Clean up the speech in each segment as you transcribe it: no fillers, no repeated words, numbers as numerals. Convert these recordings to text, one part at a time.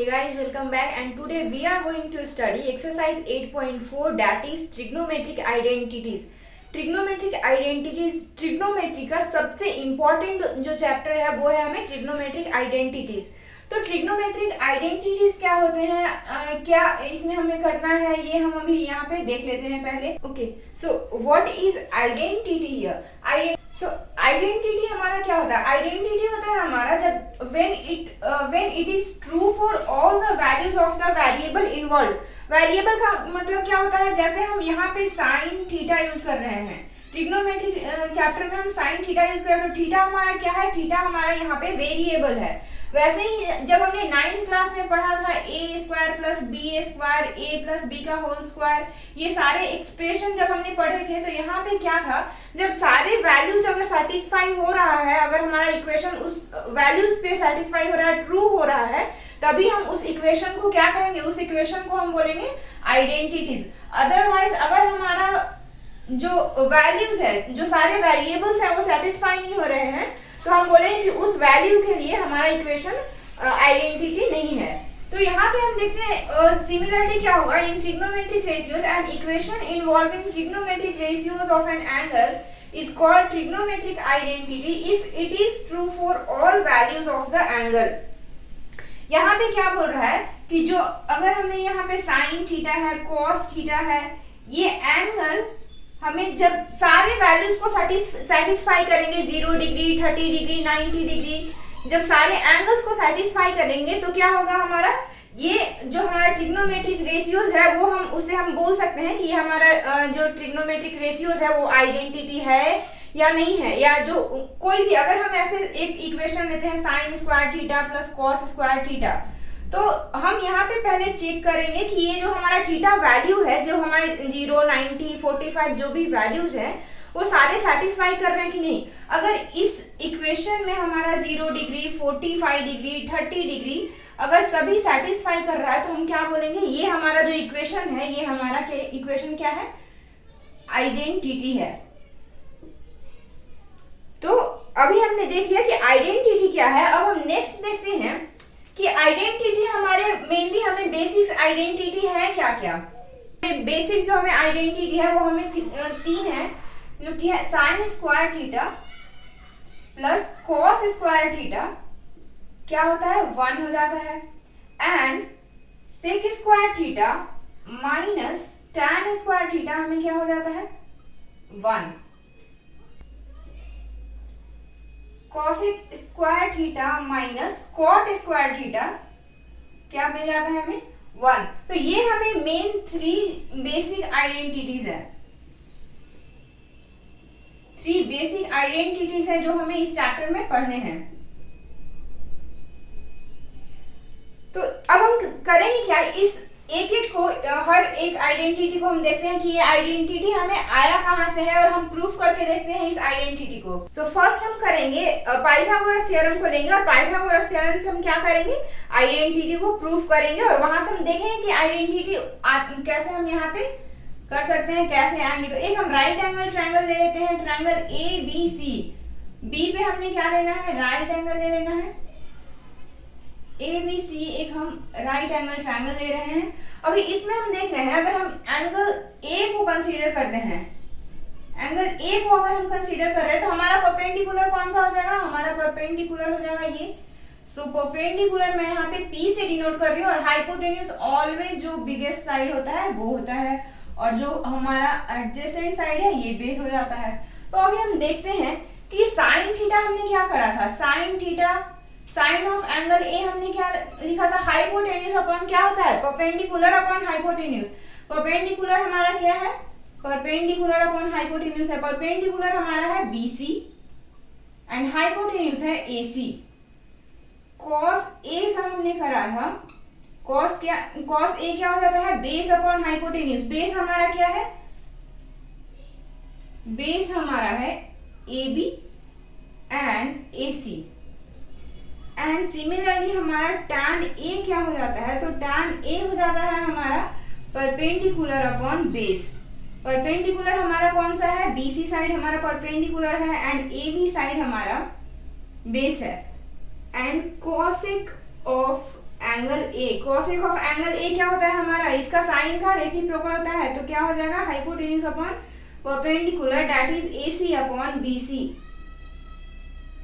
Hey guys, welcome back, and today we are going to study exercise 8.4, that is trigonometric identities. Trigonometric identities, trigonometry का सबसे important जो chapter है वो है हमें ट्रिग्नोमेट्रिक आइडेंटिटीज। तो ट्रिग्नोमेट्रिक आइडेंटिटीज क्या होते हैं, क्या इसमें हमें करना है, ये हम अभी यहाँ पे देख लेते हैं पहले। Okay, so what is identity here? So identity हमारा क्या होता है? आइडेंटिटी होता है हमारा जब when it is true for all the values of the variable involved। Variable का मतलब क्या होता है? जैसे हम यहाँ पे साइन थीटा यूज कर रहे हैं, ट्रिग्नोमेट्रिक चैप्टर में हम साइन थीटा यूज कर रहे हैं, तो थीटा हमारा क्या है? थीटा हमारा यहाँ पे वेरिएबल है। वैसे ही जब हमने 9th क्लास में पढ़ा था ए स्क्वायर प्लस बी स्क्वायर, ए प्लस बी का होल स्क्वायर, ये सारे एक्सप्रेशन जब हमने पढ़े थे, तो यहाँ पे क्या था? जब सारे वैल्यूज अगर सेटिस्फाई हो रहा है, अगर हमारा इक्वेशन उस वैल्यूज पे सेटिस्फाई हो रहा है, ट्रू हो रहा है, तभी हम उस इक्वेशन को क्या कहेंगे? उस इक्वेशन को हम बोलेंगे आइडेंटिटीज। अदरवाइज अगर हमारा जो वैल्यूज है, जो सारे वेरिएबल्स हैं वो सेटिस्फाई नहीं हो रहे हैं, तो हम बोलेंगे कि उस वैल्यू के लिए हमारा इक्वेशन आइडेंटिटी नहीं है। तो यहाँ पे हम देखते हैं सिमिलरली क्या होगा? In trigonometric ratios and equation involving trigonometric ratios of an angle is called trigonometric identity if it is true for all values of the angle। यहाँ पे क्या बोल रहा है कि जो अगर हमें यहाँ पे साइन थीटा है, कॉस थीटा है, ये एंगल हमें जब सारे वैल्यूज को सेटिस्फाई करेंगे, 0 डिग्री, 30 डिग्री, 90 डिग्री, जब सारे एंगल्स को सेटिस्फाई करेंगे तो क्या होगा? हमारा ये जो हमारा ट्रिग्नोमेट्रिक रेशियोज है वो हम बोल सकते हैं कि ये हमारा जो ट्रिग्नोमेट्रिक रेशियोज है वो आइडेंटिटी है या नहीं है। या जो कोई भी अगर हम ऐसे एक इक्वेशन लेते हैं sine square theta plus cos square theta, तो हम यहाँ पे पहले चेक करेंगे कि ये जो हमारा थीटा वैल्यू है, जो हमारे 0, 90, 45 जो भी वैल्यूज हैं वो सारे सेटिस्फाई कर रहे हैं कि नहीं। अगर इस इक्वेशन में हमारा 0 डिग्री, 45 डिग्री, 30 डिग्री अगर सभी सेटिस्फाई कर रहा है, तो हम क्या बोलेंगे? ये हमारा जो इक्वेशन है, ये हमारा इक्वेशन क्या है? आइडेंटिटी है। तो अभी हमने देख लिया कि आइडेंटिटी क्या है। अब हम नेक्स्ट देखते हैं कि आइडेंटिटी हमारे मेनली हमें बेसिक्स आइडेंटिटी है क्या क्या। बेसिक जो हमें आइडेंटिटी है वो हमें तीन है, जो कि है sine square theta plus cos square theta क्या होता है? 1 हो जाता है, and sec square theta minus tan square theta हमें क्या हो जाता है? 1। Cosec square theta minus cot square theta क्या मिल जाता है हमें? 1। तो ये हमें मेन 3 बेसिक आइडेंटिटीज है, 3 बेसिक आइडेंटिटीज है जो हमें इस चैप्टर में पढ़ने हैं। तो अब हम करेंगे क्या? इस एक एक को, हर एक आइडेंटिटी को हम देखते हैं कि ये आइडेंटिटी हमें आया कहाँ से है, और हम प्रूफ करके देखते हैं इस आइडेंटिटी को। सो फर्स्ट हम करेंगे पाइथागोरस थ्योरम को लेंगे, और पाइथागोरस थ्योरम से हम क्या करेंगे? आइडेंटिटी को प्रूफ करेंगे, और वहां से हम देखेंगे कि आइडेंटिटी कैसे हम यहाँ पे कर सकते हैं, कैसे आएंगे। तो एक हम राइट एंगल ट्रायंगल ले लेते हैं, triangle A B C. B पे हमने क्या लेना है? राइट एंगल ले लेना है। ए बी सी एक हम राइट एंगल ट्रायंगल ले रहे हैं। अभी इसमें हम देख रहे हैं, अगर हम एंगल ए को कंसीडर करते हैं, एंगल ए को अगर हम कंसीडर कर रहे हैं, तो हमारा परपेंडिकुलर कौन सा हो जाएगा? हमारा परपेंडिकुलर हो जाएगा ये। सो परपेंडिकुलर मैं यहाँ पे पी से डिनोट कर रही हूँ, और हाइपोटेन्यूज ऑलवेज जो बिगेस्ट साइड होता है वो होता है, और जो हमारा एडजेसेंट साइड है ये बेस हो जाता है। तो अभी हम देखते हैं कि साइन थीटा हमने क्या करा था? Sine theta, sine of angle A हमने क्या लिखा था? हाइपोटेन्यूज अपॉन क्या होता है? Perpendicular upon hypotenuse. परपेंडिकुलर हमारा क्या है? परपेंडिकुलर अपॉन हाइपोटेन्यूज है। परपेंडिकुलर हमारा है बीसी एंड हाइपोटेन्यूज है एसी। कॉस ए का हमने करा था, कॉस ए क्या हो जाता है? Base upon hypotenuse. बेस हमारा क्या है? बेस हमारा है A B and A C. And similarly हमारा tan ए क्या हो जाता है? तो tan ए हो जाता है हमारा परपेंडिकुलर अपॉन बेस। परपेंडिकुलर हमारा कौन सा है? बीसी साइड हमारा परपेंडिकुलर है, एंड ए बी साइड हमारा बेस है। And cosec of angle A, cosec of angle ए क्या होता है हमारा, इसका साइन का रेसिप्रोकल होता है, तो क्या हो जाएगा hypotenuse upon perpendicular that is AC upon BC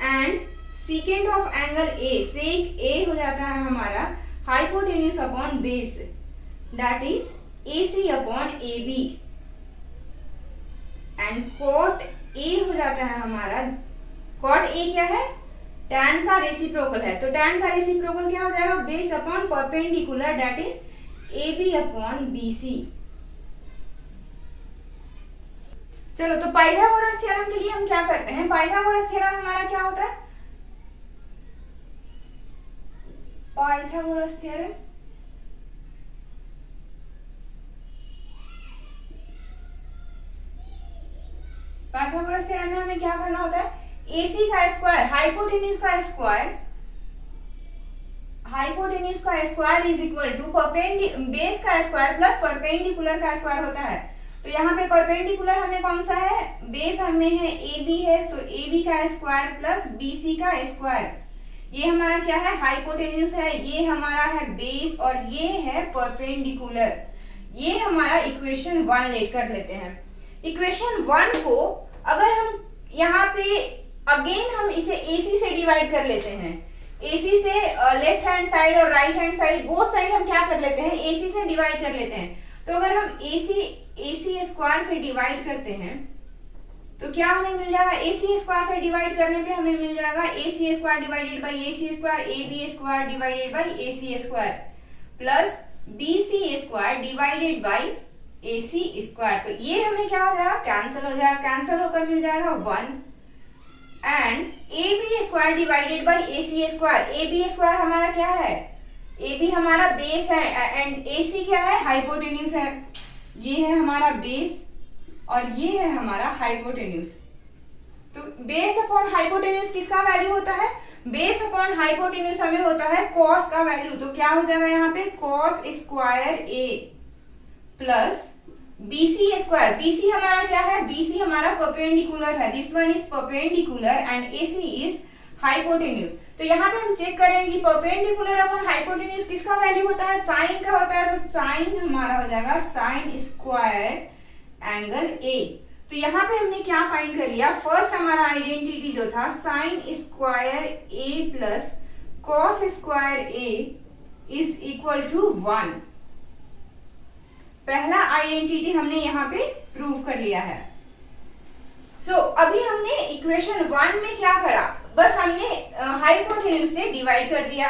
and secant of angle A, sec A हो जाता है हमारा hypotenuse upon base that is AC upon AB and cot A हो जाता है हमारा, कॉट ए क्या है, tan का रेसिप्रोकल है, तो tan का रेसिप्रोकल क्या हो जाएगा base upon perpendicular that is AB upon BC। चलो तो पाइथागोरस थ्योरम के लिए हम क्या करते हैं, पाइथागोरस थ्योरम हमारा क्या होता है, पाइथागोरस थ्योरम पाइथागोरस थ्योरम में हमें क्या करना होता है, AC का स्क्वायर हाइपोटेन्यूज का स्क्वायर, हाइपोटेन्यूज का square is equal to base का स्क्वायर प्लस परपेंडिकुलर का स्क्वायर होता है। तो यहाँ पे परपेंडिकुलर हमें कौन सा है, बेस हमें है AB है, सो AB का स्क्वायर प्लस BC का स्क्वायर, ये हमारा क्या है हाइपोटेन्यूज है, ये हमारा है बेस और ये है परपेंडिकुलर। ये हमारा इक्वेशन 1 लेट कर लेते हैं। इक्वेशन 1 को अगर हम यहाँ पे अगेन हम इसे AC से डिवाइड कर लेते हैं, AC से लेफ्ट हैंड साइड और right hand side both side हम क्या कर लेते हैं, AC से डिवाइड कर लेते हैं। तो अगर हम AC स्क्वायर से डिवाइड करते हैं तो क्या हमें मिल जाएगा, AC स्क्वायर से डिवाइड करने पे हमें मिल जाएगा AC square divided by AC square, AB square divided by AC square plus BC square divided by AC square. तो ये हमें क्या हो जाएगा, कैंसिल हो जाएगा, कैंसिल होकर मिल जाएगा 1 and AB square divided by AC square. AB square हमारा क्या है, AB हमारा बेस है एंड AC क्या है, हाइपोटेन्यूज है। ये है हमारा बेस और ये है हमारा हाइपोटेन्यूज। तो बेस अपॉन हाइपोटेन्यूज किसका वैल्यू होता है, बेस अपॉन हाइपोटेन्यूज हमें होता है कॉस का वैल्यू। तो क्या हो जाएगा यहाँ पे cos square A plus BC square. BC हमारा क्या है, BC हमारा परपेंडिकुलर है, this one is perpendicular and AC is hypotenuse. तो यहाँ पे हम चेक करेंगे परपेंडिकुलर अपॉन हाइपोटेन्यूज किसका वैल्यू होता है, साइन का होता है। तो साइन हमारा हो जाएगा साइन स्क्वायर एंगल A। तो यहाँ पे हमने क्या फाइंड कर लिया, फर्स्ट हमारा आइडेंटिटी जो था sine square A plus cos square A is equal to 1। पहला आइडेंटिटी हमने यहाँ पे प्रूव कर लिया है। अभी हमने इक्वेशन 1 में क्या करा, बस हमने हाइपोटेन्यूज से डिवाइड कर दिया।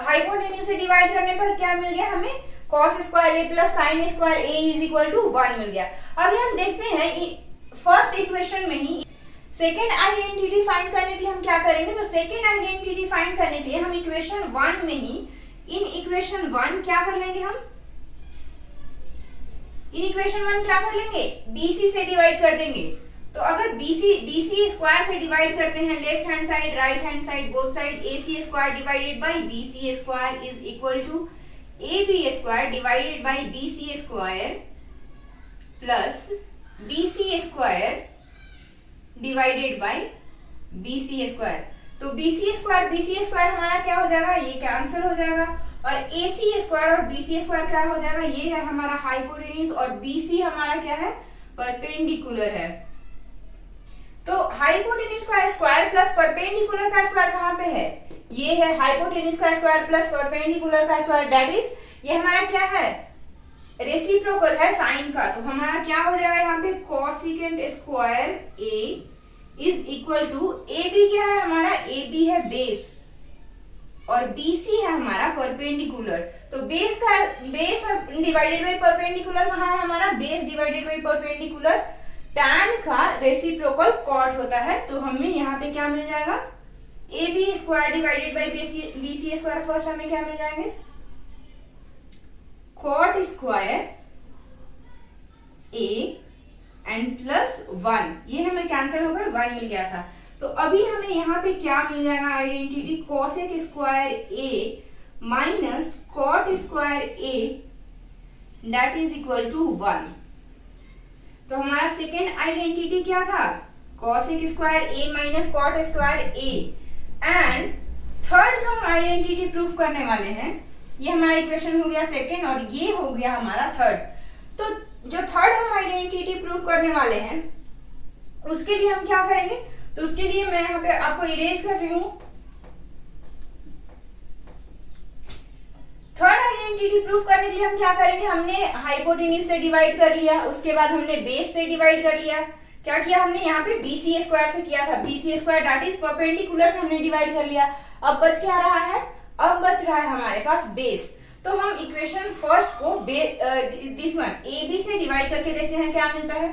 हाइपोटेन्यूज से डिवाइड करने पर क्या मिल गया हमें, cos square A plus sine square A is equal to 1 मिल गया। अभी हम देखते हैं फर्स्ट इक्वेशन में ही सेकेंड आइडेंटिटी फाइंड करने के लिए हम क्या करेंगे। तो सेकेंड आइडेंटिटी फाइंड करने के लिए हम इक्वेशन 1 में ही इन इक्वेशन 1 क्या कर लेंगे, हम इन इक्वेशन 1 क्या कर लेंगे, BC से डिवाइड कर देंगे। तो अगर BC स्क्वायर से डिवाइड करते हैं left hand side right hand side both side, AC square divided by BC square is equal to AB square divided by BC square plus BC square divided by BC square. तो BC square हमारा क्या हो जाएगा, ये cancel हो जाएगा और AC square और BC स्क्वायर क्या हो जाएगा, ये है हमारा हाइपोटेन्यूज और BC हमारा क्या है, परपेंडिकुलर है। तो हाइपोटेन्यूज का स्क्वायर प्लस परपेंडिकुलर का स्क्वायर कहाँ पे है, ये है हाइपोटेन्यूज का स्क्वायर प्लस परपेंडिकुलर का स्क्वायर दैट इज ये हमारा क्या है, रेसिप्रोकल है साइन का। तो हमारा क्या हो जाएगा यहाँ पे cosecant square A is equal to AB क्या है हमारा, AB है बेस और BC है हमारा परपेंडिकुलर। तो बेस डिवाइडेड बाय परपेंडिकुलर कहाँ है हमारा, base divided by perpendicular tan का रेसिप्रोकल कॉट होता है। तो हमें यहाँ पे क्या मिल जाएगा, AB square divided by BC square, first हमें क्या मिल जाएंगे cot square A and plus 1, ये हमें कैंसिल हो गए 1 मिल गया था। तो अभी हमें यहाँ पे क्या मिल जाएगा identity, cosec square A minus cot square A that is equal to 1। तो हमारा सेकेंड आइडेंटिटी क्या था, cosec square A minus cot square A and third जो हम आइडेंटिटी प्रूफ करने वाले हैं ये हमारा इक्वेशन हो गया सेकेंड और ये हो गया हमारा थर्ड। तो जो थर्ड हम आइडेंटिटी प्रूव करने वाले हैं उसके लिए हम क्या करेंगे, तो उसके लिए मैं यहाँ पे आपको इरेज कर रही हूँ। थर्ड आइडेंटिटी प्रूफ करने के लिए हम क्या करेंगे, हमने हाइपोटेन्यूज से डिवाइड कर लिया, उसके बाद हमने बेस से डिवाइड कर लिया। क्या किया हमने यहाँ पे BCA स्क्वायर से किया था, BCA square that is perpendicular से हमने डिवाइड कर लिया। अब बच क्या रहा है, अब बच रहा है हमारे पास बेस। तो हम इक्वेशन फर्स्ट को दिस वन AB से डिवाइड करके देखते हैं क्या मिलता है।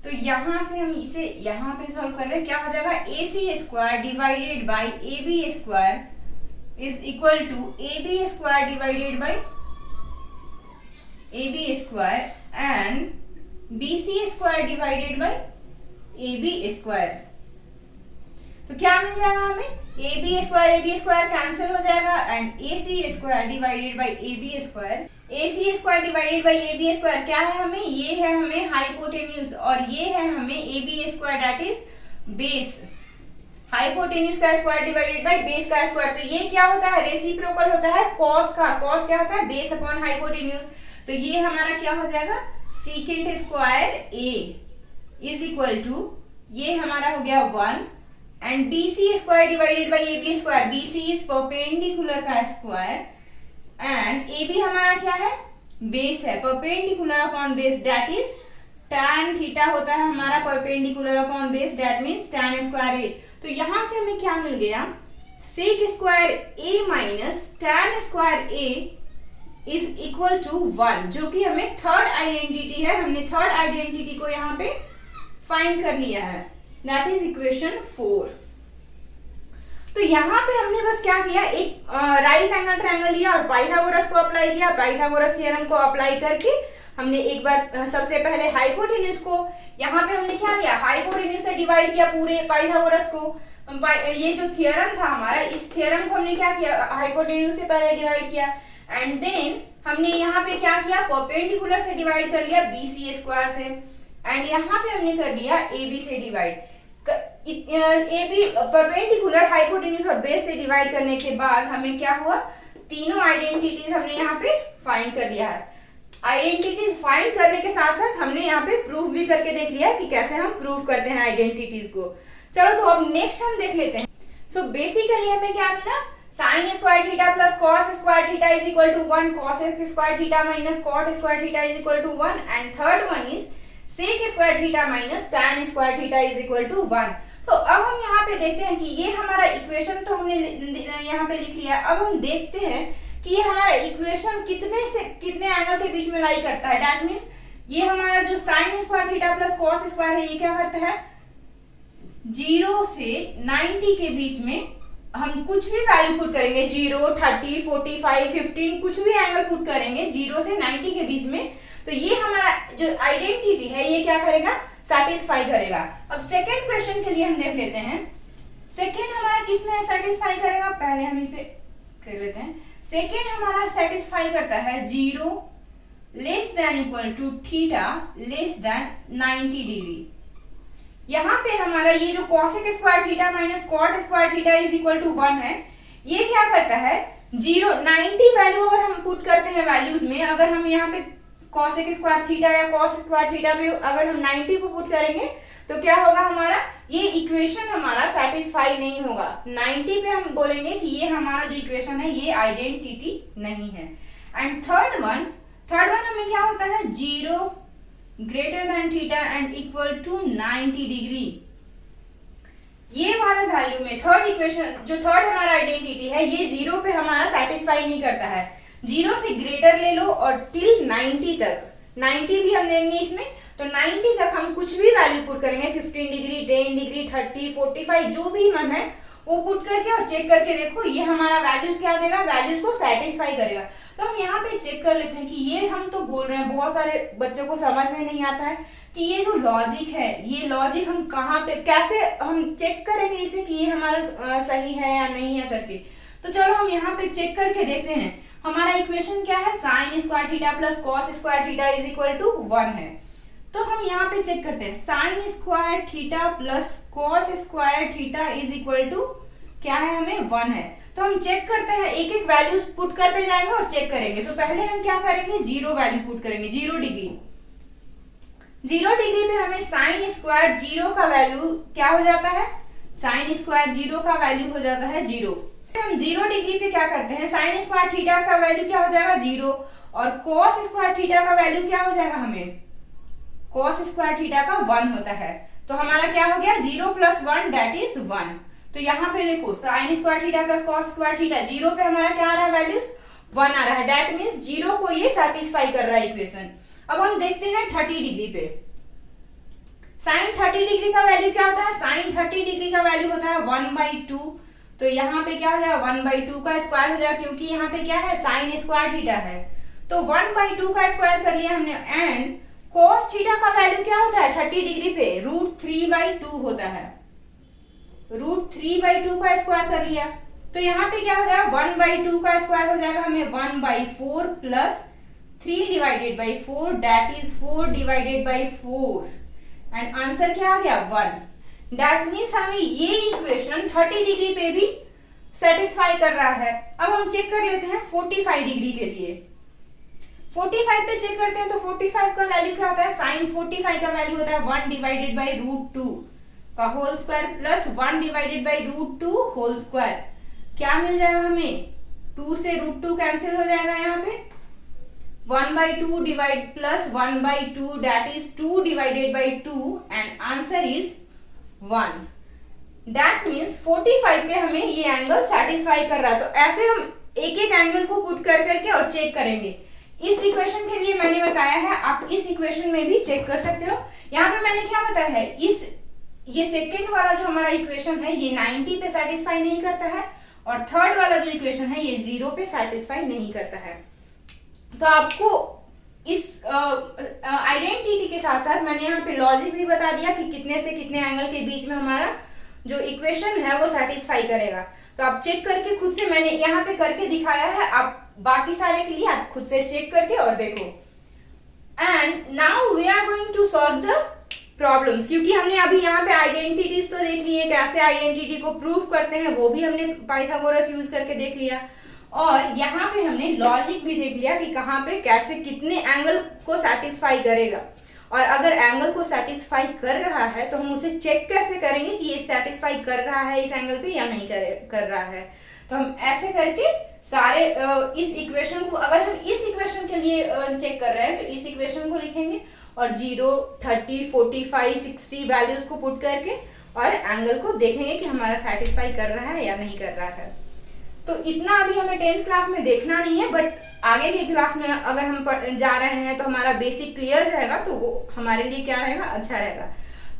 तो यहां से हम इसे यहाँ पे सॉल्व कर रहे हैं, क्या हो जाएगा AC square divided by AB square is equal to AB square divided by AB square and BC square divided by AB square। तो क्या मिल जाएगा हमें, AB स्क्वायर कैंसिल हो जाएगा and AC square divided by AB square. AC square divided by AB square क्या है हमें, ये है हमें हाइपोटेन्यूज और ये है हमें AB square that is base. Hypotenuse का स्क्वायर डिवाइडेड बाय बेस का स्क्वायर, तो ये क्या होता है, रेसिप्रोकल होता है कॉस का। कॉस क्या होता है, बेस अपॉन हाइपोटेन्यूज। तो ये हमारा क्या हो जाएगा, secant square A is equal to, ये हमारा हो गया 1 and BC square divided by AB square. BC is perpendicular का स्क्वायर एंड AB हमारा क्या है, बेस है। Perpendicular upon base that is tan theta होता है हमारा perpendicular upon base that means tan square A। तो यहां से हमें क्या मिल गया, sec square A minus tan square A is equal to 1, जो कि हमें थर्ड आइडेंटिटी है। हमने थर्ड आइडेंटिटी को यहाँ पे फाइंड कर लिया है, दैट इज इक्वेशन 4। तो यहाँ पे हमने बस क्या किया, एक राइट एंगल ट्रायंगल लिया और पाइथागोरस को अप्लाई किया। पाइथागोरस थ्योरम को अप्लाई करके हमने एक बार सबसे पहले हाइपोटेन्यूज को, यहाँ पे हमने क्या किया, हाइपोटेन्यूज से डिवाइड किया पूरे पाइथागोरस को। ये जो थ्योरम था हमारा, इस थ्योरम को हमने क्या किया, हाइपोटेन्यूज से पहले डिवाइड किया एंड देन हमने यहाँ पे क्या किया, परपेंडिकुलर से डिवाइड कर लिया BC स्क्वायर से एंड यहाँ पे हमने कर लिया AB से डिवाइड। AB परपेंडिकुलर, हाइपोटेन्यूज और बेस से डिवाइड करने के बाद हमें क्या हुआ, तीनों आइडेंटिटीज हमने यहाँ पे फाइंड कर लिया है। आइडेंटिटीज फाइंड करने के साथ साथ हमने यहाँ पे प्रूफ भी करके देख लिया कि कैसे हम प्रूव करते हैं आइडेंटिटीज को। चलो तो अब नेक्स्ट हम देख लेते हैं। सो बेसिकली हमें क्या मिला, sine square theta plus cos square theta is equal to 1, cos square theta minus cot square theta is equal to 1 and third one is sec square theta minus tan square theta is equal to 1। तो अब हम यहाँ पे देखते हैं कि ये हमारा इक्वेशन तो हमने यहाँ पे लिख लिया। अब हम देखते हैं कि ये हमारा इक्वेशन कितने से कितने एंगल के बीच में लाई करता है। दैट मींस ये हमारा जो sign square theta plus cos square है, ये क्या करता है, 0 से 90 के बीच में हम कुछ भी वैल्यू पुट करेंगे, 0, 30, 45, 15, कुछ भी एंगल पुट करेंगे 0 से 90 के बीच में, तो ये हमारा जो आइडेंटिटी है ये क्या करेगा, सेटिस्फाई करेगा। अब सेकेंड क्वेश्चन के लिए हम देख लेते हैं, सेकेंड हमारा किसमें सेटिस्फाई करेगा, पहले हम इसे कर लेते हैं। सेकेंड हमारा सेटिस्फाई करता है 0 less than equal to theta less than 90 degree. यहाँ पे हमारा ये जो cosec square theta minus cot square theta is equal to 1 है, ये क्या करता है 90 वैल्यू अगर हम पुट करते हैं वैल्यूज में, अगर हम यहाँ पे कॉसेक स्क्वायर थीटा या कॉस स्क्वायर थीटा में अगर हम 90 को पुट करेंगे तो क्या होगा, हमारा ये इक्वेशन हमारा सेटिस्फाई नहीं होगा। 90 पे हम बोलेंगे कि ये हमारा जो इक्वेशन है ये आइडेंटिटी नहीं है। एंड थर्ड वन हमें क्या होता है 0 greater than theta and equal to 90 degree. ये वाला वैल्यू में थर्ड इक्वेशन जो थर्ड हमारा आइडेंटिटी है ये 0 पे हमारा सेटिस्फाई नहीं करता है। 0 से ग्रेटर ले लो और टिल 90 तक, 90 भी हम लेंगे इसमें, तो 90 तक हम कुछ भी वैल्यू पुट करेंगे, 15 डिग्री, 10 डिग्री, 30, 45 जो भी मन है वो पुट करके और चेक करके देखो ये हमारा वैल्यूज क्या देगा, वैल्यूज को सेटिस्फाई करेगा। तो हम यहाँ पे चेक कर लेते हैं कि ये हम तो बोल रहे हैं, बहुत सारे बच्चों को समझ में नहीं आता है कि ये जो लॉजिक है ये लॉजिक हम कहाँ पे कैसे हम चेक करेंगे इसे कि ये हमारा सही है या नहीं है करके। तो चलो हम यहाँ पे चेक करके देखते हैं। हमारा इक्वेशन क्या है, sine square theta plus cos square theta is equal to 1 है। तो हम यहाँ पे चेक करते हैं, sine square theta plus cos square theta is equal to क्या है, हमें 1 है। तो हम चेक करते हैं, एक एक वैल्यूज पुट करते जाएंगे और चेक करेंगे। तो पहले हम क्या करेंगे, जीरो वैल्यू पुट करेंगे, 0 डिग्री। 0 डिग्री पे हमें साइन स्क्वायर जीरो का वैल्यू क्या हो जाता है, साइन स्क्वायर जीरो का वैल्यू हो जाता है 0। हम 0 डिग्री पे क्या करते हैं, साइन स्क्वायर थीटा का वैल्यू क्या हो जाएगा 0, और कॉस स्क्वायर थीटा का वैल्यू क्या हो जाएगा, हमें कॉस स्क्वायर थीटा का 1 होता है। तो हमारा क्या हो गया, 0 + 1 दैट इज 1। तो यहाँ पे देखो sign square theta plus cos square theta, 0 पे हमारा क्या आ रहा है, वैल्यूज 1 आ रहा है, दैट मींस 0 को ये सैटिस्फाई कर रहा है इक्वेशन। अब हम देखते हैं 30 डिग्री पे, साइन 30 डिग्री का वैल्यू क्या होता है, साइन 30 डिग्री का वैल्यू होता है 1/2। तो यहाँ पे क्या हो जाएगा, 1/2 का स्क्वायर हो जाएगा, क्योंकि यहाँ पे क्या है, साइन स्क्वायर थीटा है। तो 1/2 का स्क्वायर कर लिया हमने, एंड cos थीटा का वैल्यू क्या होता है 30 डिग्री पे, √3/2 होता है, √3/2 का स्क्वायर कर लिया। तो यहाँ पे क्या हो जाएगा, 1/2 का स्क्वायर हो जाएगा हमें 1/4 plus 3/4 that is 4/4, and answer क्या आ गया 1। दैट मीन्स हमें ये इक्वेशन 30 डिग्री पे भी सेटिस्फाई कर रहा है। अब हम चेक कर लेते हैं 45 डिग्री के लिए। 45 पे चेक करते हैं, तो 45 का वैल्यू क्या होता है, साइन 45 का वैल्यू होता है 1/√2 का whole square plus 1/√2 whole square. क्या मिल जाएगा हमें, 2 से √2 कैंसिल हो जाएगा, यहाँ पे 1/2 divide plus 1/2 that is 2/2 and answer is 1। That means 45 पे हमें ये एंगल सेटिस्फाई कर रहा है। तो ऐसे हम एक एक एंगल को पुट कर करके और चेक करेंगे। इस इक्वेशन के लिए मैंने बताया है, आप इस इक्वेशन में भी चेक कर सकते हो। यहाँ पे मैंने क्या बताया है, ये सेकंड वाला जो हमारा इक्वेशन है ये 90 पे सेटिस्फाई नहीं करता है, और थर्ड वाला जो इक्वेशन है ये 0 पे सेटिस्फाई नहीं करता है। तो आपको इस आइडेंटिटी के साथ साथ मैंने यहाँ पे लॉजिक भी बता दिया कि कितने से कितने एंगल के बीच में हमारा जो इक्वेशन है वो सेटिस्फाई करेगा। तो आप चेक करके खुद से, मैंने यहाँ पे करके दिखाया है, आप बाकी सारे के लिए आप खुद से चेक करके और देखो। And now we are going to solve the problems, क्योंकि हमने अभी यहाँ पे आइडेंटिटीज तो देख ली है, कैसे आइडेंटिटी को प्रूव करते हैं वो भी हमने पाइथागोरस यूज करके देख लिया, और यहाँ पे हमने लॉजिक भी देख लिया कि कहाँ पे कैसे कितने एंगल को सेटिस्फाई करेगा। और अगर एंगल को सेटिस्फाई कर रहा है तो हम उसे चेक कैसे करेंगे कि ये सेटिस्फाई कर रहा है इस एंगल पे या नहीं कर रहा है। तो हम ऐसे करके सारे इस इक्वेशन को, अगर हम इस इक्वेशन के लिए चेक कर रहे हैं तो इस इक्वेशन को लिखेंगे और 0, 30, 45, 60 वैल्यूज को पुट करके और एंगल को देखेंगे कि हमारा सेटिस्फाई कर रहा है या नहीं कर रहा है। तो इतना अभी हमें 10th क्लास में देखना नहीं है, बट आगे की क्लास में अगर हम जा रहे हैं तो हमारा बेसिक क्लियर रहेगा, तो वो हमारे लिए क्या रहेगा, अच्छा रहेगा।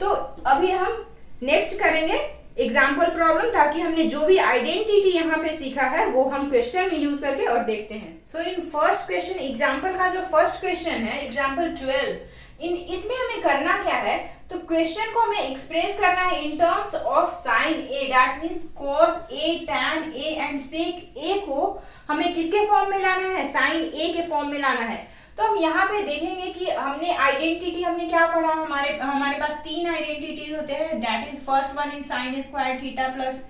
तो अभी हम नेक्स्ट करेंगे एग्जाम्पल प्रॉब्लम, ताकि हमने जो भी आइडेंटिटी यहाँ पे सीखा है वो हम क्वेश्चन में यूज करके और देखते हैं। सो इन फर्स्ट क्वेश्चन, एग्जाम्पल का जो फर्स्ट क्वेश्चन है एग्जाम्पल 12, इसमें हमें करना क्या है, तो क्वेश्चन को हमें एक्सप्रेस करना है in terms of sine A, that means cos a, tan a and sec a को हमें किसके फॉर्म में लाना है, साइन a के फॉर्म में लाना है। तो हम यहाँ पे देखेंगे कि हमने आइडेंटिटी, हमने क्या पढ़ा, हमारे पास 3 आइडेंटिटीज होते हैं, that is first one is sine square theta plus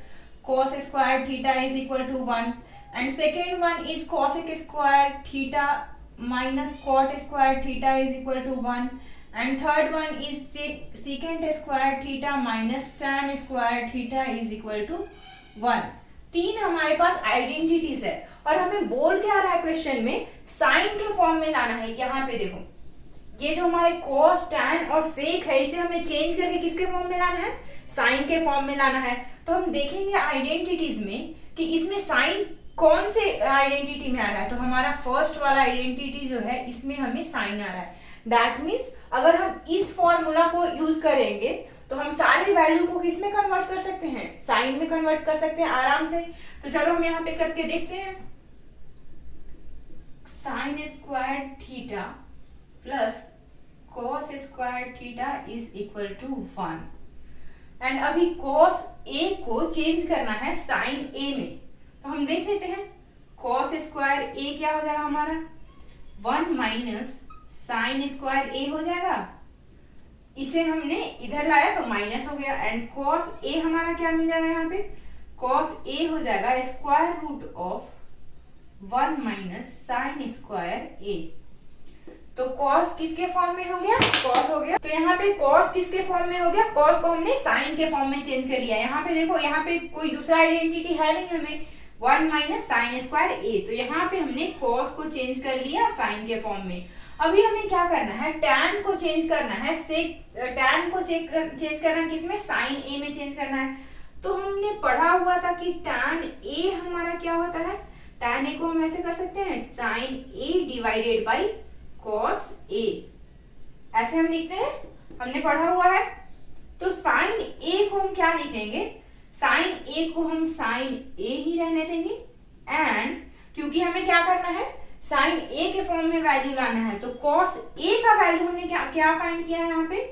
cos square theta is equal to 1, and second one is cosec square theta minus cot square theta is equal to 1, and third one is secant square theta minus tan square theta is equal to 1। 3 हमारे पास identities है और हमें बोल क्या रहा है question में, sign के फॉर्म में लाना है। यहाँ पे देखो ये जो हमारे cos, tan और sec है इसे हमें चेंज करके किसके फॉर्म में लाना है, साइन के फॉर्म में लाना है। तो हम देखेंगे आइडेंटिटीज में कि इसमें साइन कौन से आइडेंटिटी में आ रहा है। तो हमारा फर्स्ट वाला आइडेंटिटी जो है इसमें हमें साइन आ रहा है। दैट मीन्स अगर हम इस फॉर्मूला को यूज करेंगे तो हम सारी वैल्यू को किस में कन्वर्ट कर सकते हैं, साइन में कन्वर्ट कर सकते हैं आराम से। तो चलो हम यहाँ पे करके देखते हैं, sine square theta plus cos square theta is equal to 1, and अभी कॉस ए को चेंज करना है साइन ए में। तो हम देख लेते हैं, cos स्क्वायर ए क्या हो जाएगा हमारा, 1 माइनस साइन स्क्वायर ए हो जाएगा, इसे हमने इधर लाया तो माइनस हो गया, एंड cos ए हमारा क्या मिल जाएगा यहाँ पे कॉस ए हो जाएगा square root of 1 minus sine square A. तो कॉस किसके फॉर्म में हो गया, कॉस हो गया। तो यहाँ पे कॉस किसके फॉर्म में हो गया, कॉस को हमने साइन के फॉर्म में चेंज कर लिया। यहाँ पे देखो, यहाँ पे कोई दूसरा आइडेंटिटी है नहीं हमें, 1 माइनस साइन स्क्वायर ए। तो यहाँ पे हमने कॉस को चेंज कर लिया साइन के फॉर्म में। अभी हमें क्या करना है, टैन को चेंज करना है। टैन को चेंज करना है किसमें, साइन ए में चेंज करना है। तो हमने पढ़ा हुआ था कि टैन ए हमारा क्या होता है, टैन ए को हम ऐसे कर सकते हैं, sine A divided by cos A, ऐसे हम लिखते हैं, हमने पढ़ा हुआ है। तो साइन ए को हम क्या लिखेंगे, साइन ए को हम साइन ए ही रहने देंगे। एंड क्योंकि हमें क्या करना है, साइन ए के फॉर्म में वैल्यू लाना है, तो कॉस ए का वैल्यू हमने क्या फाइंड किया है यहाँ पे,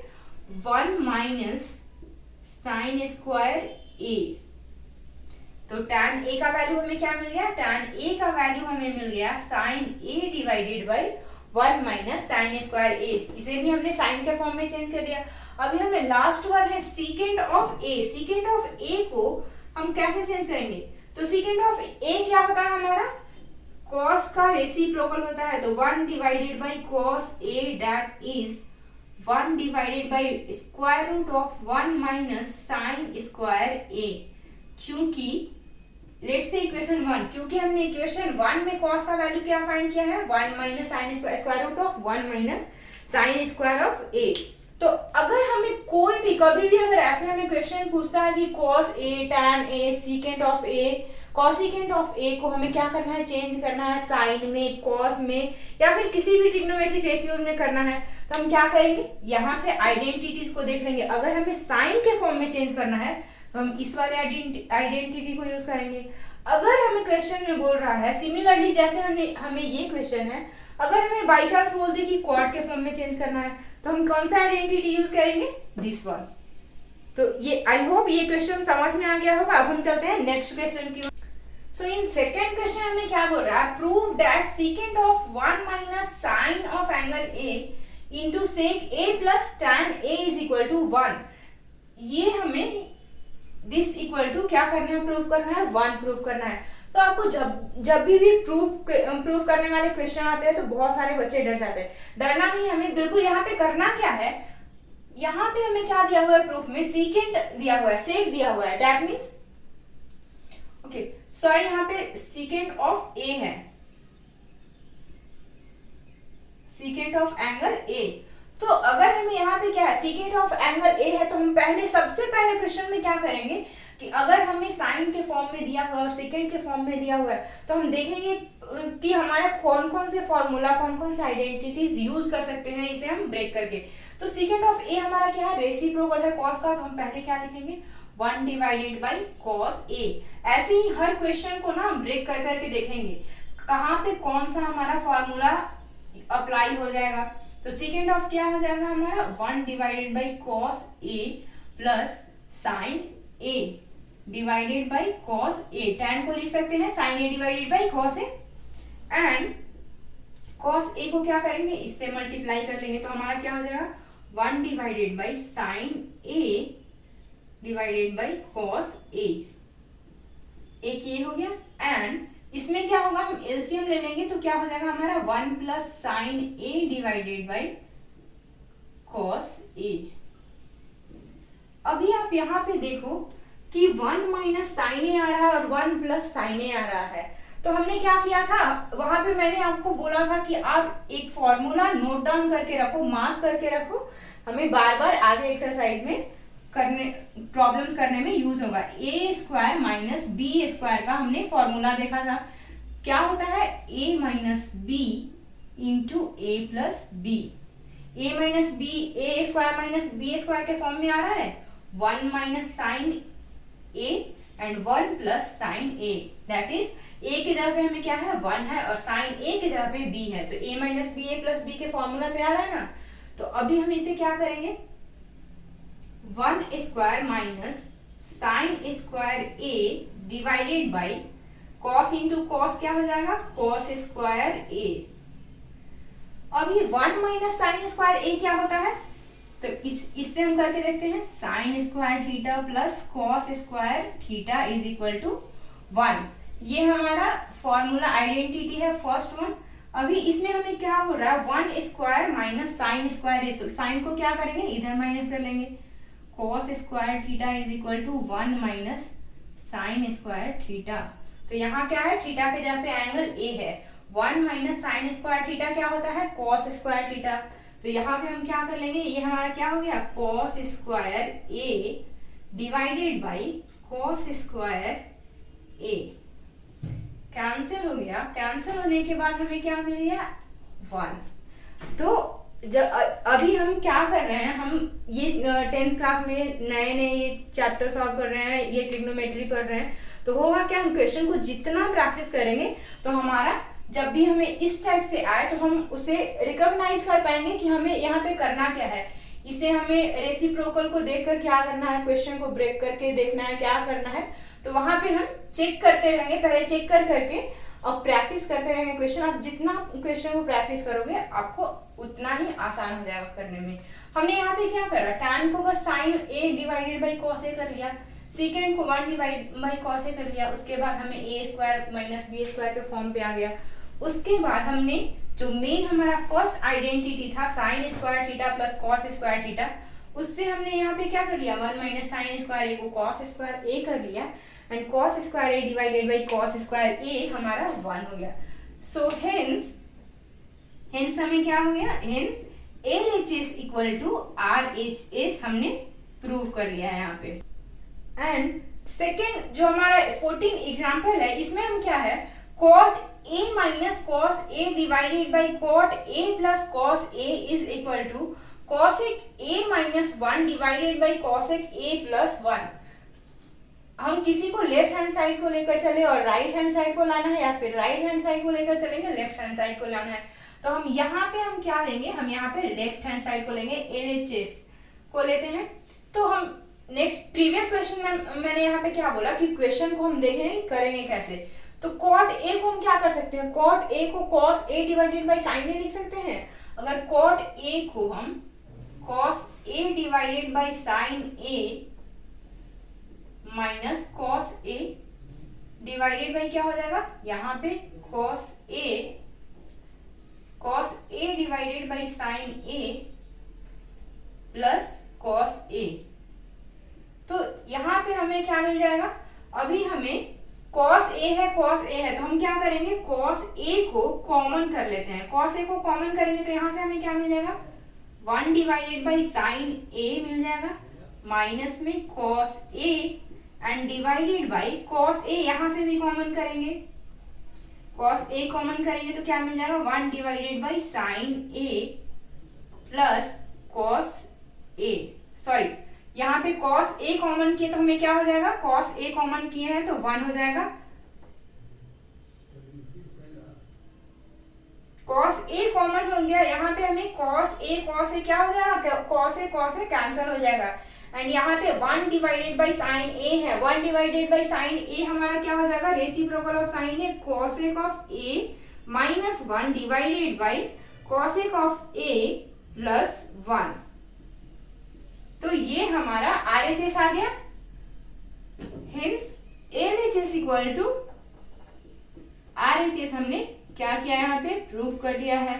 1 माइनस साइन स्क्वायर ए। तो tan a का वैल्यू हमें क्या मिल गया, tan a का वैल्यू हमें मिल गया sin a divided by 1 minus sine square a। इसे भी हमने साइन के फॉर्म में चेंज कर दिया। अभी हमें लास्ट वन है secant of a। Secant of a को हम कैसे चेंज करेंगे, तो सीकेंट ऑफ a क्या होता है हमारा, cos का रेसिप्रोकल होता है। तो 1 divided by cos a that is 1 divided by square root of 1 minus sine square a। क्योंकि लेट्स से इक्वेशन 1, क्योंकि हमने इक्वेशन 1 में cos का वैल्यू क्या फाइंड किया है, 1 minus sine square root of 1 minus sine square of a। तो अगर हमें कोई भी कभी भी अगर ऐसे हमें क्वेश्चन पूछता है कि cos a tan a secant of a, cosecant of a को हमें क्या करना है, चेंज करना है साइन में, कॉस में, या फिर किसी भी ट्रिग्नोमेट्रिक रेशियो में करना है, तो हम क्या करेंगे, यहाँ से आइडेंटिटीज को देख लेंगे। अगर हमें साइन के फॉर्म में चेंज करना है तो हम इस वाले आइडेंटिटी को यूज करेंगे। अगर हमें क्वेश्चन में बोल रहा है सिमिलरली, जैसे हमें ये क्वेश्चन है, अगर हमें बाई चांस बोल दे कि क्वाड के फॉर्म में चेंज करना है, तो हम कौन सा आइडेंटिटी यूज करेंगे, दिस वन। तो ये आई होप ये क्वेश्चन समझ में आ गया होगा। अब हम चलते हैं नेक्स्ट क्वेश्चन की। सो इन सेकेंड क्वेश्चन हमें क्या बोल रहा है, prove that secant of 1 minus sine of angle A into sec A plus tan A is equal to 1। ये हमें दिस इक्वल टू क्या करना है, प्रूव करना है, 1 प्रूव करना है। तो आपको जब भी प्रूव करने वाले क्वेश्चन आते हैं तो बहुत सारे बच्चे डर जाते हैं। डरना नहीं, हमें बिल्कुल यहाँ पे करना क्या है, यहाँ पे हमें क्या दिया हुआ है प्रूफ में, सीकेंट दिया हुआ है, सेक दिया हुआ है, दैट मीन्स ओके सॉरी, यहाँ पे सीकेंट ऑफ ए है, सीकेंट ऑफ एंगल ए। तो अगर हमें यहाँ पे क्या है, सीकेंट ऑफ एंगल ए है, तो हम सबसे पहले क्वेश्चन में क्या करेंगे कि अगर हमें साइन के फॉर्म में दिया हुआ है और सेकेंड के फॉर्म में दिया हुआ है, तो हम देखेंगे कि हमारा कौन कौन से फॉर्मूला, कौन कौन से आइडेंटिटीज यूज कर सकते हैं इसे हम ब्रेक करके। तो सीकेंट ऑफ ए हमारा क्या है, रेसिप्रोकल है कॉस का, तो हम पहले क्या लिखेंगे, 1 डिवाइडेड बाई कॉस ए। ऐसे ही हर क्वेश्चन को ना ब्रेक कर करके देखेंगे कहाँ पे कौन सा हमारा फॉर्मूला अप्लाई हो जाएगा। तो सीकेंट ऑफ क्या हो जाएगा हमारा, 1 divided by cos A plus sine A divided by cos A. Tan को लिख सकते हैं sine A divided by cos A, and cos A को क्या करेंगे, इससे मल्टीप्लाई कर लेंगे। तो हमारा क्या हो जाएगा, 1 divided by sine A divided by cos A. एक ये हो गया, एंड इसमें क्या होगा, हम एलसीएम ले लेंगे तो क्या हो जाएगा हमारा, 1 plus sine A divided by cos A. अभी आप यहाँ पे देखो कि 1 माइनस साइन ए आ रहा है और 1 प्लस साइन ए आ रहा है। तो हमने क्या किया था, वहां पे मैंने आपको बोला था कि आप एक फॉर्मूला नोट डाउन करके रखो, मार्क करके रखो, हमें बार बार आगे एक्सरसाइज में प्रॉब्लम्स करने में यूज होगा। A square minus B square का हमने फॉर्मूला देखा था, क्या होता है, A minus B into A plus B. A minus B, A square minus B square के फॉर्म में आ रहा है 1 minus sine A and 1 plus sine A, that is A के जगह पे हमें क्या है, 1 है, और साइन ए के जगह पे बी है, तो ए माइनस बी ए प्लस बी के फॉर्मूला पे आ रहा है ना। तो अभी हम इसे क्या करेंगे, 1 square minus sine square A divided by cos into cos क्या हो जाएगा, कॉस स्क्वायर ए। अभी 1 माइनस साइन स्क्वायर ए क्या होता है, तो इससे हम करके देखते हैं, sine square theta plus cos square theta is equal to 1। ये हमारा फॉर्मूला आइडेंटिटी है फर्स्ट वन। अभी इसमें हमें क्या बोल रहा है, 1 स्क्वायर माइनस साइन स्क्वायर है, तो साइन को क्या करेंगे, इधर माइनस कर लेंगे, cos square theta is equal to 1 minus sine square theta. तो यहाँ क्या है, थीटा के जगह पे एंगल ए है, 1 माइनस साइन स्क्वायर थीटा क्या होता है, कॉस स्क्वायर थीटा। तो यहाँ पे हम क्या कर लेंगे, ये हमारा क्या हो गया, cos square A divided by cos square A, cancel हो गया। कैंसिल होने के बाद हमें क्या मिल गया, 1। तो अभी हम क्या कर रहे हैं, हम ये 10th क्लास में नए नए ये चैप्टर सॉल्व कर रहे हैं, ये ट्रिग्नोमेट्री पढ़ रहे हैं। तो होगा क्या, हम क्वेश्चन को जितना प्रैक्टिस करेंगे तो हमारा जब भी हमें इस टाइप से आए तो हम उसे रिकॉग्नाइज कर पाएंगे कि हमें यहाँ पे करना क्या है। इसे हमें रेसिप्रोकल को देखकर क्या करना है, क्वेश्चन को ब्रेक करके देखना है क्या करना है। तो वहां पे हम चेक करते रहेंगे, पहले चेक करके अब प्रैक्टिस करते रहेंगे क्वेश्चन। आप जितना क्वेश्चन को प्रैक्टिस करोगे आपको उतना ही आसान हो जाएगा करने में। हमने यहाँ पे क्या करा, tan को बस sin a divided by cos a कर लिया, सेकेंड को 1 डिवाइड बाई cos a कर लिया, उसके बाद हमें a square minus b square के फॉर्म पे आ गया। उसके बाद हमने जो मेन हमारा फर्स्ट आइडेंटिटी था sin square theta plus cos square theta, उससे हमने यहाँ पे क्या कर लिया, 1 माइनस साइन स्क्वायर a को cos स्क्वायर a कर लिया, and cos square a divided by cos square a हमारा 1 हो गया। सो हेंस हमें क्या हो गया, hence LHS equal to RHS हमने प्रूव कर लिया है यहाँ पे। एंड सेकेंड जो हमारा 14 एग्जाम्पल है, इसमें हम क्या है, cot a minus cos a divided by cot a plus cos a is equal to cosec a minus 1 divided by cosec a plus 1। हम किसी को लेफ्ट हैंड साइड को लेकर चले और राइट हैंड साइड को लाना है, या फिर राइट हैंड साइड को लेकर चलेंगे लेफ्ट हैंड साइड को लाना है। तो हम यहाँ पे हम क्या लेंगे, हम यहाँ पे लेफ्ट हैंड साइड को लेंगे, LHS को लेते हैं। तो हम नेक्स्ट प्रीवियस क्वेश्चन में मैंने यहाँ पे क्या बोला कि क्वेश्चन को हम देखेंगे करेंगे कैसे। तो cot a को हम क्या कर सकते हैं, cot a को cos a divided by sin a लिख सकते हैं। अगर cot a को हम cos a divided by sin a minus cos a divided by क्या हो जाएगा, यहाँ पे cos a divided by sin a plus cos a। तो यहाँ पे हमें क्या मिल जाएगा, अभी हमें cos a है तो हम क्या करेंगे, cos a को कॉमन कर लेते हैं। cos a को कॉमन करेंगे तो यहाँ से हमें क्या मिल जाएगा, 1 डिवाइडेड बाई sin a मिल जाएगा, माइनस में cos a and divided by cos a, यहाँ से भी कॉमन करेंगे, cos a कॉमन करेंगे तो क्या मिल जाएगा, 1 divided by sin a plus cos a, sorry यहाँ पे cos a कॉमन किए तो हमें क्या हो जाएगा, cos a कॉमन किए हैं तो 1 हो जाएगा, cos a कॉमन हो गया। यहाँ पे हमें cos a क्या हो जाएगा, cos a कैंसिल हो जाएगा, एंड यहाँ पे 1 डिवाइडेड बाई sin a है, 1 डिवाइडेड बाई sin a हमारा क्या हो जाएगा, reciprocal of sin a, cosec of a minus 1 divided by cosec of a plus 1। तो ये हमारा RHS आ गया। Hence LHS equal to RHS हमने क्या किया, यहाँ पे प्रूफ कर दिया है।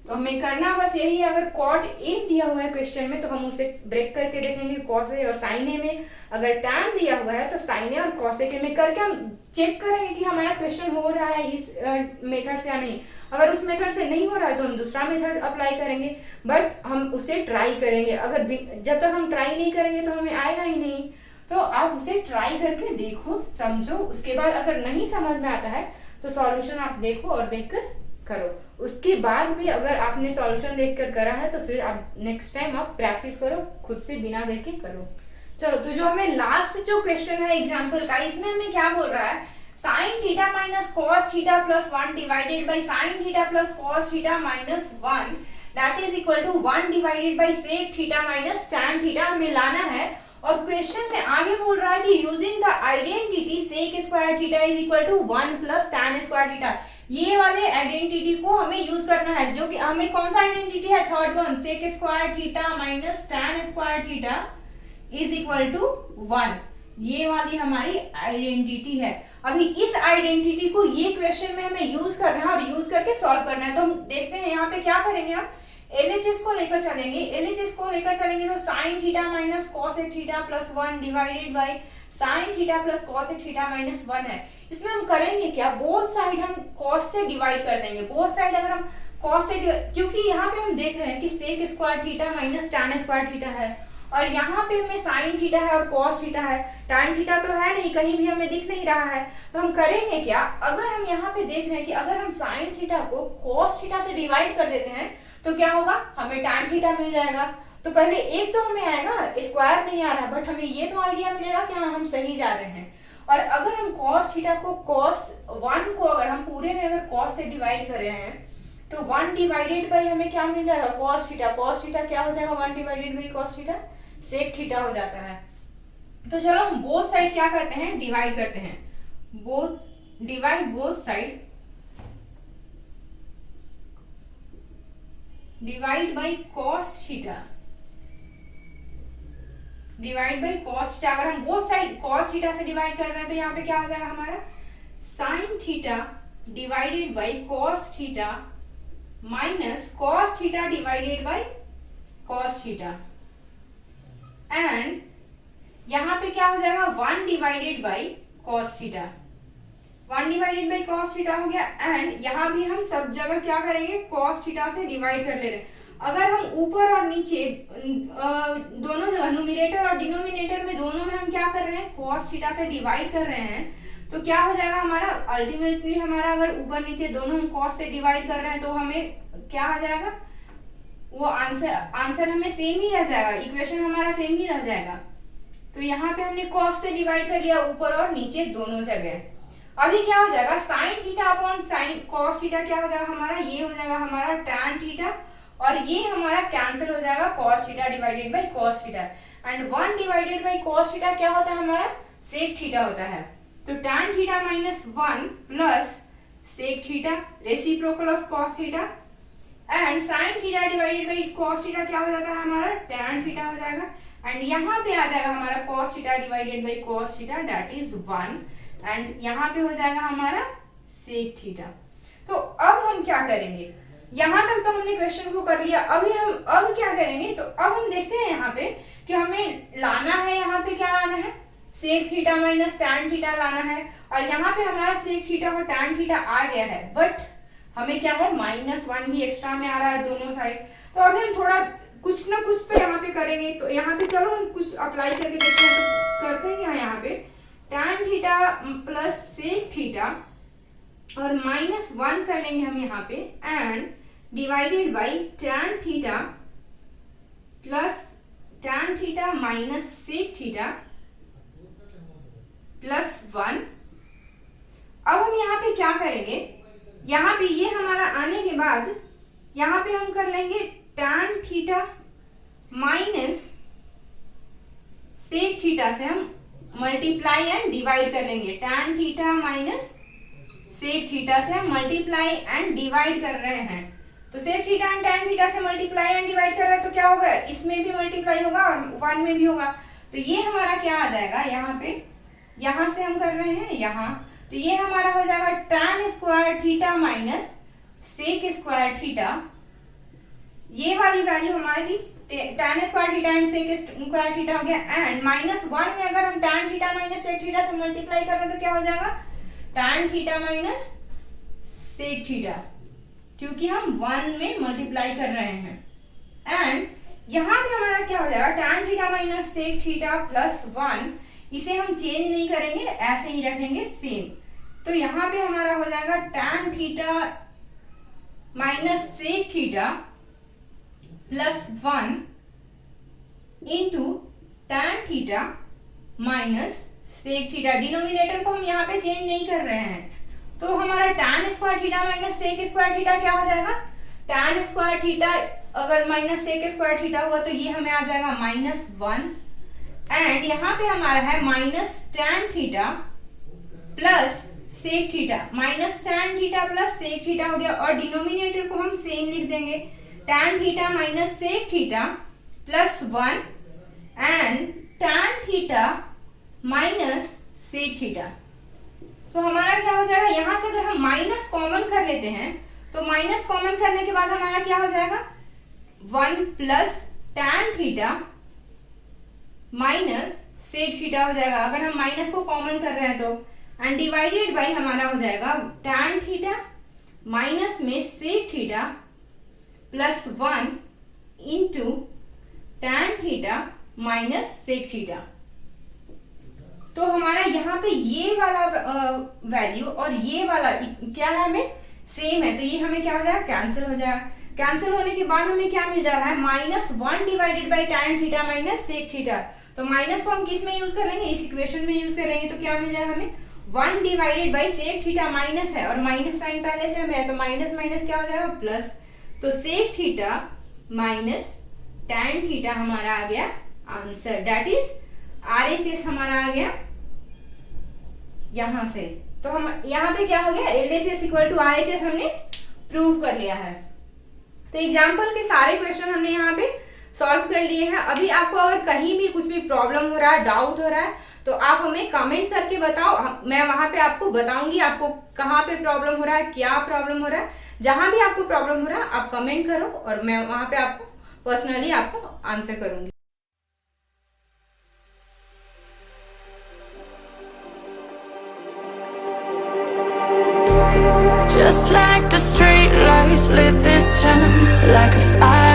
तो हमें करना बस यही है, अगर cot a दिया हुआ है क्वेश्चन में तो हम उसे ब्रेक करके देखेंगे cos a और sin a में, अगर tan दिया हुआ है तो sin a और cos a में करके हम चेक करेंगे कि हमारा क्वेश्चन हो रहा है इस मेथड से या नहीं। अगर उस मेथड से नहीं हो रहा है तो हम दूसरा मेथड अप्लाई करेंगे, बट हम उसे ट्राई करेंगे। अगर जब तक हम ट्राई नहीं करेंगे तो हमें आएगा ही नहीं। तो आप उसे ट्राई करके देखो, समझो, उसके बाद अगर नहीं समझ में आता है तो सॉल्यूशन आप देखो और देखकर करो। उसके बाद भी अगर आपने सॉल्यूशन देखकर करा है तो फिर आप नेक्स्ट टाइम आप प्रैक्टिस करो, खुद से बिना देखे करो। चलो, तो जो हमें लास्ट जो क्वेश्चन है एग्जांपल का, इसमें हमें क्या बोल रहा है, sin theta minus cos theta plus 1 divided by sin theta plus cos theta minus 1 that is equal to 1 divided by sec theta minus tan theta हमें लाना है। और क्वेश्चन में आगे बोल रहा है कि using the identity sec square theta is equal to 1 plus tan square theta. ये वाले आइडेंटिटी को हमें यूज करना है, जो कि हमें कौन सा आइडेंटिटी है, third one, sec square theta minus tan square theta is equal to 1, ये वाली हमारी आइडेंटिटी है। अभी इस आइडेंटिटी को ये क्वेश्चन में हमें यूज करना है और यूज करके सॉल्व करना है। तो हम देखते हैं यहाँ पे क्या करेंगे, हम LHS को लेकर चलेंगे। LHS को लेकर चलेंगे तो sine theta minus cosec theta plus 1 divided by sine theta plus cosec theta minus 1 है। इसमें हम करेंगे क्या, बोथ साइड हम कॉस से डिवाइड कर देंगे। बोथ साइड अगर हम कॉस से, क्योंकि यहाँ पे हम देख रहे हैं कि sec square theta minus tan square theta है और यहाँ पे हमें साइन थीटा है और कॉस थीटा है, टैन थीटा तो है नहीं, कहीं भी हमें दिख नहीं रहा है। तो हम करेंगे क्या, अगर हम यहाँ पे देख रहे हैं कि अगर हम साइन थीटा को कॉस थीटा से डिवाइड कर देते हैं तो क्या होगा, हमें टैन थीटा मिल जाएगा। तो पहले एक तो हमें आएगा, स्क्वायर नहीं आ रहा है, बट हमें ये तो आइडिया मिलेगा कि हाँ हम सही जा रहे हैं। और अगर हम कॉस थीटा को कॉस 1 को अगर हम पूरे में अगर कॉस से डिवाइड कर रहे हैं तो 1 डिवाइडेड बाई हमें क्या मिल जाएगा, कॉस थीटा। कॉस थीटा क्या हो जाएगा, 1 divided by cos theta sec theta हो जाता है। तो चलो हम बोथ साइड क्या करते हैं, डिवाइड करते हैं। Both divide both side, divide by cos theta, divide by cos theta. अगर हम बोथ साइड कॉस थीटा से डिवाइड कर रहे हैं तो यहाँ पे क्या हो जाएगा हमारा, sign theta divided by cos theta minus cos theta divided by cos theta, and यहाँ पे क्या हो जाएगा, 1 divided by cos theta. 1 divided by cos theta हो गया, एंड यहाँ भी हम सब जगह क्या करेंगे, कॉस थीटा से डिवाइड कर ले रहे हैं। अगर हम ऊपर और नीचे दोनों जगह, न्यूमरेटर और डिनोमिनेटर में, दोनों में हम क्या कर रहे हैं, कॉस थीटा से डिवाइड कर रहे हैं, तो क्या हो जाएगा हमारा, अल्टीमेटली हमारा अगर ऊपर नीचे दोनों हम कॉस से डिवाइड कर रहे हैं तो हमें क्या आ जाएगा, वो आंसर हमें सेम ही रह जाएगा, इक्वेशन हमारा सेम ही रह जाएगा। तो यहाँ पे हमने कॉस से डिवाइड कर लिया ऊपर और नीचे दोनों जगह। अभी क्या हो जाएगा, sine theta upon sine cos theta क्या हो जाएगा हमारा, ये हो जाएगा हमारा टैन थीटा, और ये हमारा कैंसिल हो जाएगा cos theta divided by cos theta, and 1 divided by cos theta क्या होता है हमारा, सेक थीटा होता है। तो tan theta minus 1 plus sec theta reciprocal of cos theta, and sine theta divided by cos theta क्या हो जाता है हमारा, टैन थीटा हो जाएगा, एंड यहाँ पे आ जाएगा हमारा cos theta divided by cos theta that is 1, and यहाँ पे हो जाएगा हमारा सेक थीटा। तो अब हम क्या करेंगे, यहाँ तक तो हमने क्वेश्चन को कर लिया। अभी हम अब क्या करेंगे, तो अब हम देखते हैं यहाँ पे कि हमें लाना है, यहाँ पे क्या लाना है, sec theta minus tan theta लाना है, और यहाँ पे हमारा सेक थीटा और टैन थीटा आ गया है, बट हमें क्या है, -1 भी एक्स्ट्रा में आ रहा है दोनों साइड। तो अभी हम थोड़ा कुछ ना कुछ तो यहाँ पे करेंगे। तो यहाँ पे चलो हम कुछ अप्लाई करके देखते हैं। तो करते हैं यहाँ पे tan theta plus sec theta और -1 कर लेंगे हम यहाँ पे, and divided by tan theta plus tan theta minus sec theta plus 1। अब हम यहाँ पे क्या करेंगे, यहाँ पे ये हमारा आने के बाद यहाँ पे हम कर लेंगे tan theta minus sec theta से हम मल्टीप्लाई एंड डिवाइड कर लेंगे। Tan theta minus sec theta से हम मल्टीप्लाई एंड डिवाइड कर रहे हैं। तो sec theta and tan theta से मल्टीप्लाई एंड डिवाइड कर रहे हैं तो क्या होगा, इसमें भी मल्टीप्लाई होगा और 1 में भी होगा। तो ये हमारा क्या आ जाएगा, यहाँ पे, यहाँ से हम कर रहे हैं यहाँ, तो ये हमारा हो जाएगा tan square theta minus sec square theta. ये वाली वैल्यू हमारी tan square theta and sec square theta हो गया, एंड -1 में अगर हम tan theta minus sec theta से मल्टीप्लाई कर रहे हैं तो क्या हो जाएगा, tan theta minus sec theta, क्योंकि हम 1 में मल्टीप्लाई कर रहे हैं। एंड यहाँ पे हमारा क्या हो जाएगा, tan theta minus sec theta plus 1, इसे हम चेंज नहीं करेंगे, ऐसे ही रखेंगे सेम। तो यहाँ पे हमारा हो जाएगा tan theta minus sec theta plus 1 into tan theta minus sec theta. Denominator को हम यहाँ पे चेंज नहीं कर रहे हैं, तो हमारा tan square theta minus sec square theta क्या हो जाएगा, टैन स्क्वायर थीटा अगर माइनस सेक स्क्वायर थीटा हुआ तो ये हमें आ जाएगा -1, एंड यहाँ पे हमारा है minus tan theta plus sec theta minus tan theta plus sec theta हो गया, और डिनोमिनेटर को हम सेम लिख देंगे, tan theta minus sec theta plus 1 and tan theta minus sec theta. तो हमारा क्या हो जाएगा, यहां से अगर हम माइनस कॉमन कर लेते हैं तो माइनस कॉमन करने के बाद हमारा क्या हो जाएगा 1 plus tan theta minus sec theta हो जाएगा, अगर हम माइनस को कॉमन कर रहे हैं तो, एंड डिवाइडेड बाई हमारा हो जाएगा टैन थीटा माइनस में sec theta plus 1 into tan theta minus sec theta. तो हमारा यहाँ पे ये वाला वैल्यू और ये वाला क्या है, हमें सेम है, तो ये हमें क्या हो जाएगा कैंसिल हो जाएगा। कैंसिल होने के बाद हमें क्या मिल जा रहा है -1 divided by tan theta minus sec theta. तो माइनस को हम किस में यूज कर लेंगे, इस इक्वेशन में यूज कर लेंगे, तो क्या मिल जाएगा हमें 1 divided by sec theta minus है और माइनस साइन पहले से हमें है, तो माइनस माइनस क्या हो जाएगा प्लस, तो sec theta minus tan theta हमारा आ गया आंसर, दैट इज RHS हमारा आ गया यहां से। तो हम यहाँ पे क्या हो गया LHS इक्वल टू RHS हमने प्रूव कर लिया है। तो एग्जाम्पल के सारे क्वेश्चन हमने यहाँ पे सॉल्व कर लिए हैं। अभी आपको अगर कहीं भी कुछ भी प्रॉब्लम हो रहा है, डाउट हो रहा है, तो आप हमें कमेंट करके बताओ, मैं वहां पे आपको बताऊंगी आपको कहाँ पे प्रॉब्लम हो रहा है, क्या प्रॉब्लम हो रहा है। जहां भी आपको प्रॉब्लम हो रहा है आप कमेंट करो और मैं वहां पे आपको पर्सनली आपको आंसर करूंगी। Just like the street lights lit this town, like a fire